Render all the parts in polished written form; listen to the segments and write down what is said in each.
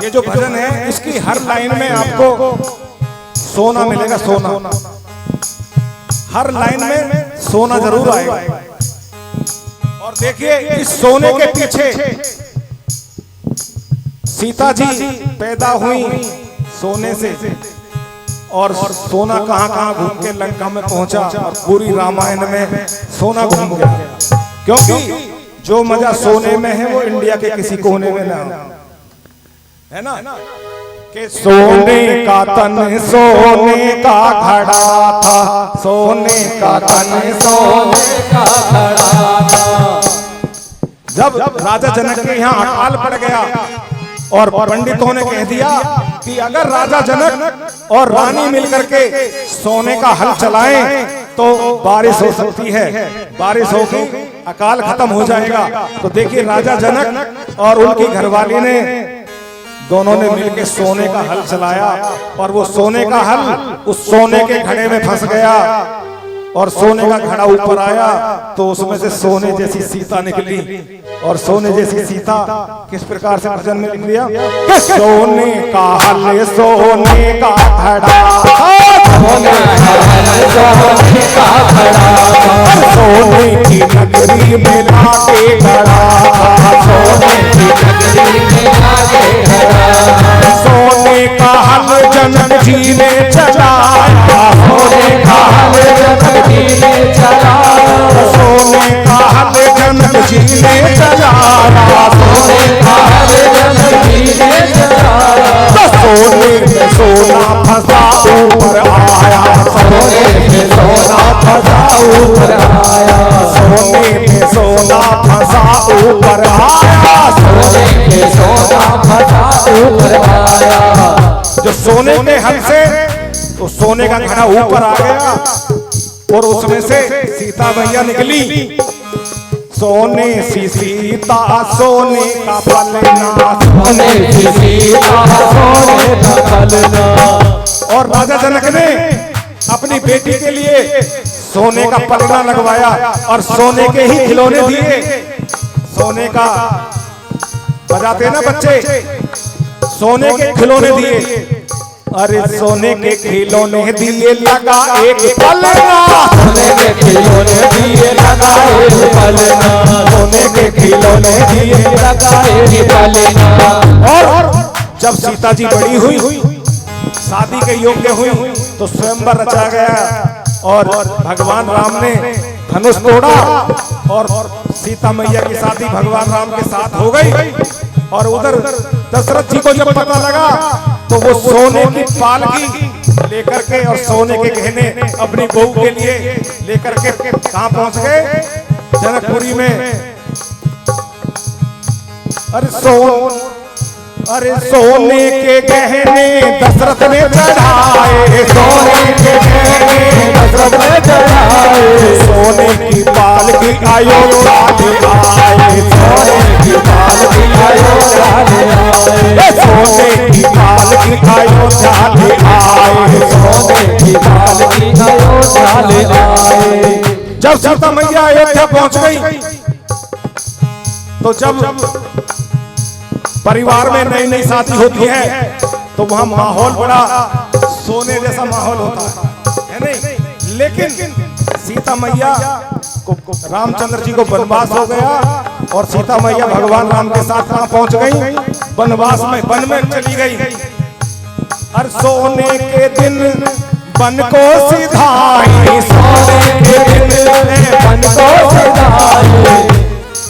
ये जो भजन है इसकी हर लाइन में आपको सोना मिलेगा, सोना हर लाइन में सोना जरूर आएगा। और देखिए इस सोने के पीछे सीता जी पैदा हुई सोने से, और सोना कहां कहां घूम के लंका में पहुंचा, और पूरी रामायण में सोना घूम गया, क्योंकि जो मजा सोने में है वो इंडिया के किसी कोने में ना है ना। कि सोने का तन सोने का घड़ा था, सोने का तन सोने का घड़ा था। जब राजा जनक के यहाँ अकाल पड़ गया और पंडितों ने कह दिया कि अगर राजा जनक और रानी मिलकर के सोने का हल चलाएं तो बारिश हो सकती है, बारिश होगी, अकाल खत्म हो जाएगा। तो देखिए राजा जनक और उनकी घरवाली ने दोनों ने मिलकर सोने का हल चलाया, और वो सोने का हल उस सोने के घड़े में फंस गया, और सोने का घड़ा ऊपर आया तो उसमें से सोने जैसी सीता निकली। और सोने जैसी सीता किस प्रकार से भजन में लिख लिया, सोने का हल सोने का घड़ा, सोने का हल सोने का घड़ा, सोने की नगरी में लाके घड़ा, सोने की नगरी में लाके घड़ा, सोने का हल जनक जी ने चलाया, सोने का हल जनक जी ने चलाया, सोने का हल जनक जी ने चलाया, सोने का हल जनक जी ने चलाया। सोने में सोना फंसा ऊपर आया, सोने में सोना फंसा ऊपर आया, सोने में सोना फंसा ऊपर आया, सोने में सोना फंसा ऊपर आया। जो सोने के हल से तो सोने का घड़ा ऊपर आ गया, और उसमें से सीता मैया निकली। सोने सी सीता सोने का पलना, सोने सी सीता सोने का पलना। और राजा जनक ने अपनी बेटी के लिए सोने का पलना लगवाया, और सोने के ही खिलौने दिए। सोने का बजाते ना बच्चे, सोने के खिलौने दिए। अरे सोने के खिलौने दिए लगा एक पलना, सोने के खिलौने दिए लगा एक पलना, सोने के खिलौने दिए लगा एक पलना। और जब सीता जी बड़ी हुई, शादी के योग्य हुई, तो स्वयंवर रचा गया, और भगवान राम ने धनुष तोड़ा, और सीता मैया की शादी भगवान राम के साथ हो गई। और उधर दशरथ जी को जब पता लगा तो वो सोने की पालकी लेकर के और सोने के गहने अपनी बहू के लिए लेकर के कहां पहुंच गए, जनकपुरी में। अरे सोने के गहने दशरथ ने चढ़ाए, सोने के गहने दशरथ ने चढ़ाए, सोने की पालकी अयोध्या ले आए, सोने की पालकी अयोध्या ले आए, सोने की पालकी अयोध्या ले आए, सोने की पालकी अयोध्या ले आए। जब सीता मैया अयोध्या पहुंच गई, तो जब परिवार में नई नई शादी होती है तो वहां माहौल बड़ा सोने जैसा माहौल होता है नहीं। लेकिन सीता मैया को रामचंद्र जी को वनवास हो गया, और सीता मैया भगवान राम के साथ कहां पहुंच गई, वनवास में, वन में चली गई। हर सोने के दिन वन को सिधाई, सोने के दिन वन को सिधाई,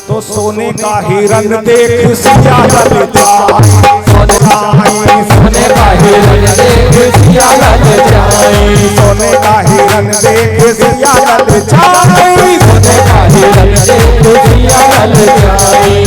तो सोने का हिरन देख सिया ललचाई, सोने का हिरन देख सिया ललचाई, सोने का हिरन देख सिया ललचाई, सोने का हिरन देख सिया ललचाई।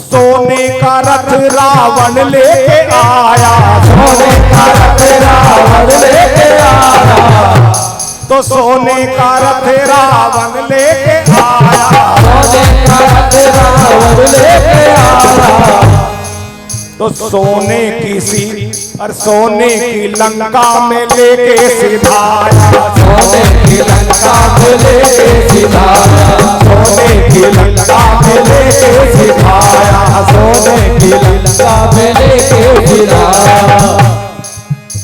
सोने का रथ रावण लेके आया, सोने का रथ रावण लेके आया, तो सोने का रथ रावण लेके आया, सोने का रथ रावण लेके आया, तो सोने की सी और सोने की लंका में लेके सिधाया, सोने की लंका में लेके सिधाया, सोने की लंका में लेके सिधाया, सोने की लंका में लेके सिधाया।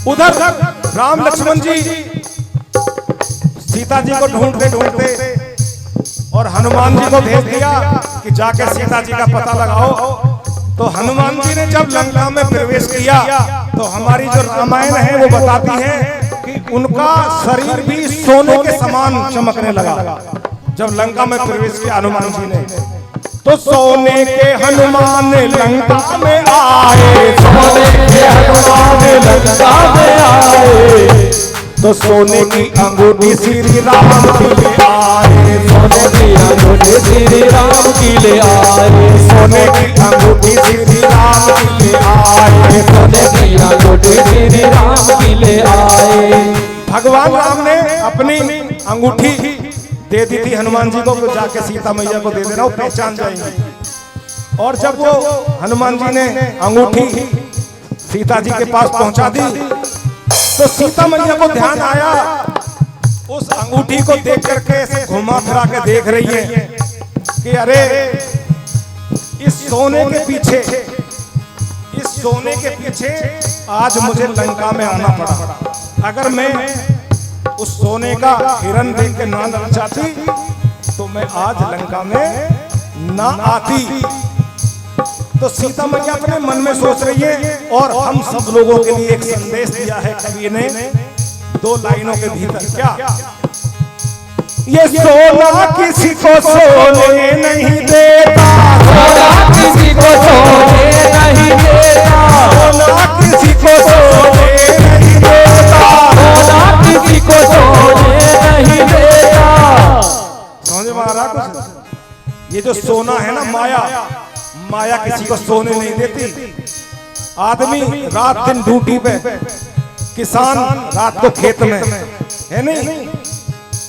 उधर राम लक्ष्मण जी सीता जी को ढूंढते ढूंढते और हनुमान जी को भेज दिया कि जाके सीता जी का पता लगाओ। तो हनुमान जी ने जब लंका में प्रवेश किया तो हमारी जो रामायण है वो बताती है कि उनका शरीर भी सोने के समान चमकने लगा जब लंका में प्रवेश किया हनुमान जी ने। तो सोने के हनुमान लंका में आए, सोने के हनुमान लंका में आए, तो सोने की अंगूठी श्री राम की ले आए, सोने की अंगूठी श्री राम की ले आए, सोने की अंगूठी श्री राम की ले आए, सोने की अंगूठी श्री राम की ले आए। भगवान राम ने अपनी अंगूठी दे दी थी हनुमान जी को, जाके सीता मैया को दे देना, वो पहचान जाएंगे। और जब वो हनुमान जी ने अंगूठी सीता जी के पास पहुंचा दी तो सीता मैया को ध्यान आया, उस अंगूठी को देख करके ऐसे घुमा फिरा के देख रही है कि अरे इस सोने के पीछे, इस सोने के पीछे आज मुझे लंका में आना पड़ा। अगर मैं उस सोने का हिरण देख के ना लग जाती तो मैं आज लंका में ना आती। तो सीता मैया अपने मन में सोच रही है और हम सब लोगों के लिए एक संदेश दिया है कवि ने 2 लाइनों के भीतर। क्या? ये सोना किसी को सोने नहीं देता, सोना किसी को सोने नहीं देता, सोना किसी को सोने नहीं देता, सोना किसी को सोने नहीं देता। समझ में आ रहा कुछ? ये जो सोना है ना, माया, माया किसी को सोने नहीं देती। आदमी रात दिन ड्यूटी पे, किसान रात को खेत में है नहीं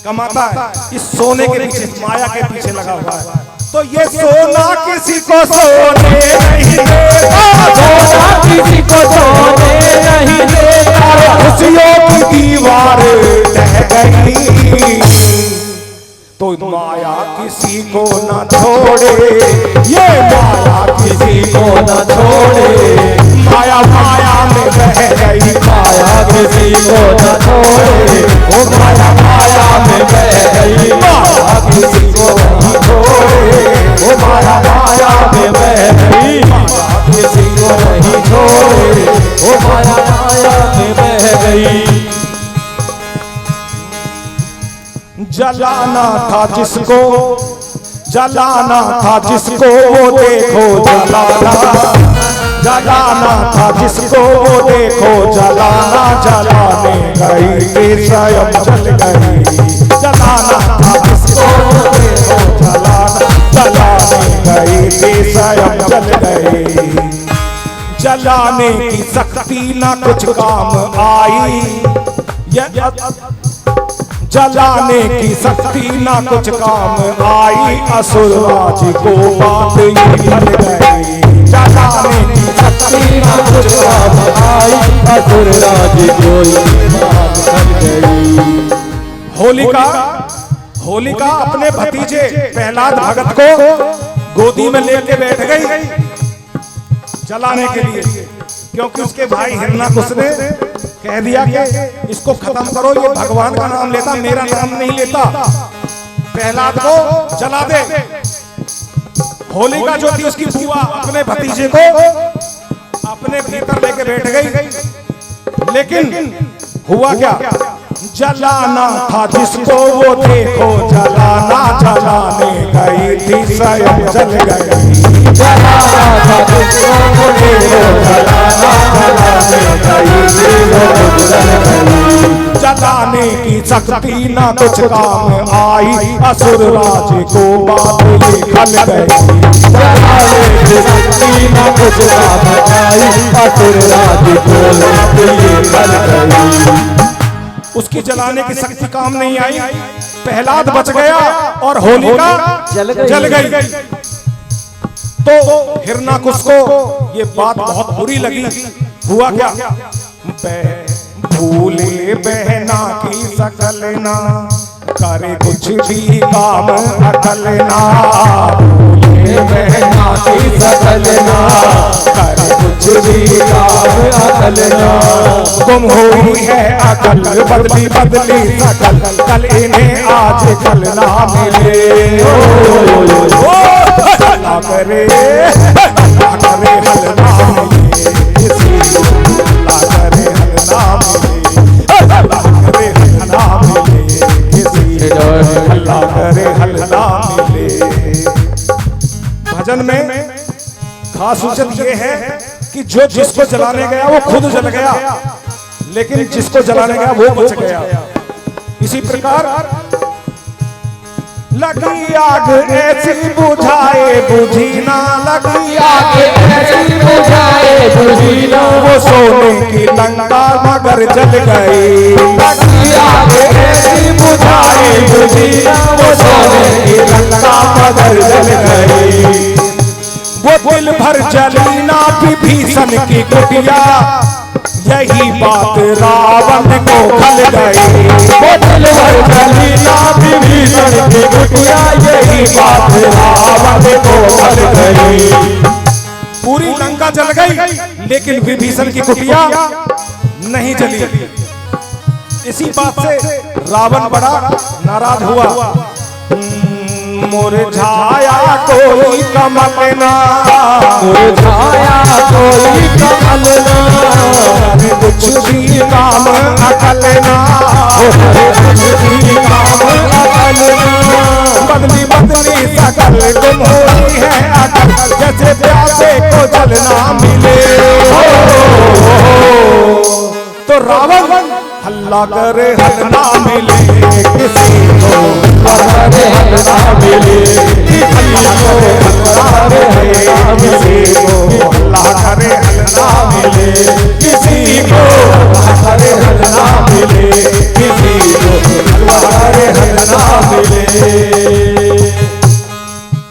कमाता है, इस सोने के पीछे, माया के पीछे लगा हुआ है। तो ये सोना किसी को सोने नहीं देता, सोना किसी को सोने नहीं देता, खुशियों की दीवार ढह गई तो माया किसी को न छोड़े, ये माया किसी को न छोड़े, माया माया में बह गई, माया किसी को न छोड़े, ओ माया माया में बह गई, माया किसी को न छोड़े, ओ माया माया में बह गई, माया किसी को नहीं छोड़े, ओ माया माया में बह गई। जलाना था जिसको, जलाना था जिसको वो देखो जलाना, जलाना था जिसको वो देखो जलाना, जलाने गई फिर स्वयं जल गई, जलाना था जिसको वो देखो जलाना, जलाने गई फिर स्वयं जल गई। जलाने की शक्ति ना कुछ काम आई, जलाने की शक्ति ना कुछ काम आई, असुरराज को बात ये ढल गई, जलाने की शक्ति ना कुछ काम आई, असुरराज को ये बात ढल गई। होलिका, होलिका अपने भतीजे प्रहलाद भगत को गोदी में लेके बैठ गई जलाने के लिए, क्योंकि उसके भाई हिरणाकुश ने कह दिया कि इसको खत्म करो, ये भगवान का नाम लेता, मेरा नाम नहीं लेता, प्रहलाद को जला दे। होलिका जो थी उसकी बुआ अपने भतीजे को अपने भीतर लेके बैठ गई, लेकिन हुआ क्या? जलाना था जिसको वो देखो जलाना, जलाने गई थी स्वयं जल गई, जलाना था जिसको वो देखो जलाना, जलाने गई थी वो जल गई। जलाने की शक्ति ना कुछ काम आई, असुरराज को बात ये खल गई, जलाने की शक्ति ना कुछ काम आई, असुरराज को बात ये खल गई। उसकी जलाने की शक्ति काम नहीं आई, प्रहलाद बच गया और होलिका जल गई। तो हिरणाकुश को ये बात बहुत बुरी लगी। हुआ क्या? भूले बहना की शकल ना, करे कुछ भी काम अकल ना। भूले बहना की शकल ना, करे कुछ भी काम अकल ना। गुम हुई है अकल, बदली बदली शकल, कल इन्हें आज कल ना मिले। अल्लाह करे अल्लाह करे हल ना मिले किसी, अल्लाह करे हल ना मिले, अल्लाह करे हल ना मिले किसी, अल्लाह करे हल ना मिले। भजन में खास सूचना ये है कि जो जिसको जलाने गया वो खुद जल गया, लेकिन जिसको जलाने गया वो बच गया। इसी प्रकार लगी आग ऐसी बुझाए बुझी ना, लगी आग ऐसी बुझाए बुझी ना, वो सोने की लंका मगर जल गई। लगी आग ऐसी बुझाए बुझी ना, वो सोने की लंका मगर जल गई। वो दिल भर जली ना विभीषण की कुटिया, यही बात रावण को खल गई। वो दिल भर जली ना विभीषण की कुटिया, यही बात रावण को खल गई। पूरी लंका जल गई लेकिन विभीषण की कुटिया नहीं जली। इसी बात से रावण बड़ा नाराज हुआ। मुरझाया कोई कमल ना, मुरझाया कोई कमल ना, कुछ भी काम अकल ना, कुछ भी काम अकल ना। बदली बदली सकल गुम हुई है अकल, जैसे प्यासे को जल ना मिले। तो रावण हल्ला करे हल ना मिले किसी को, हल्ला करे हल ना मिले किसी को, हल्ला करे हल ना मिले किसी को, हल्ला करे हल ना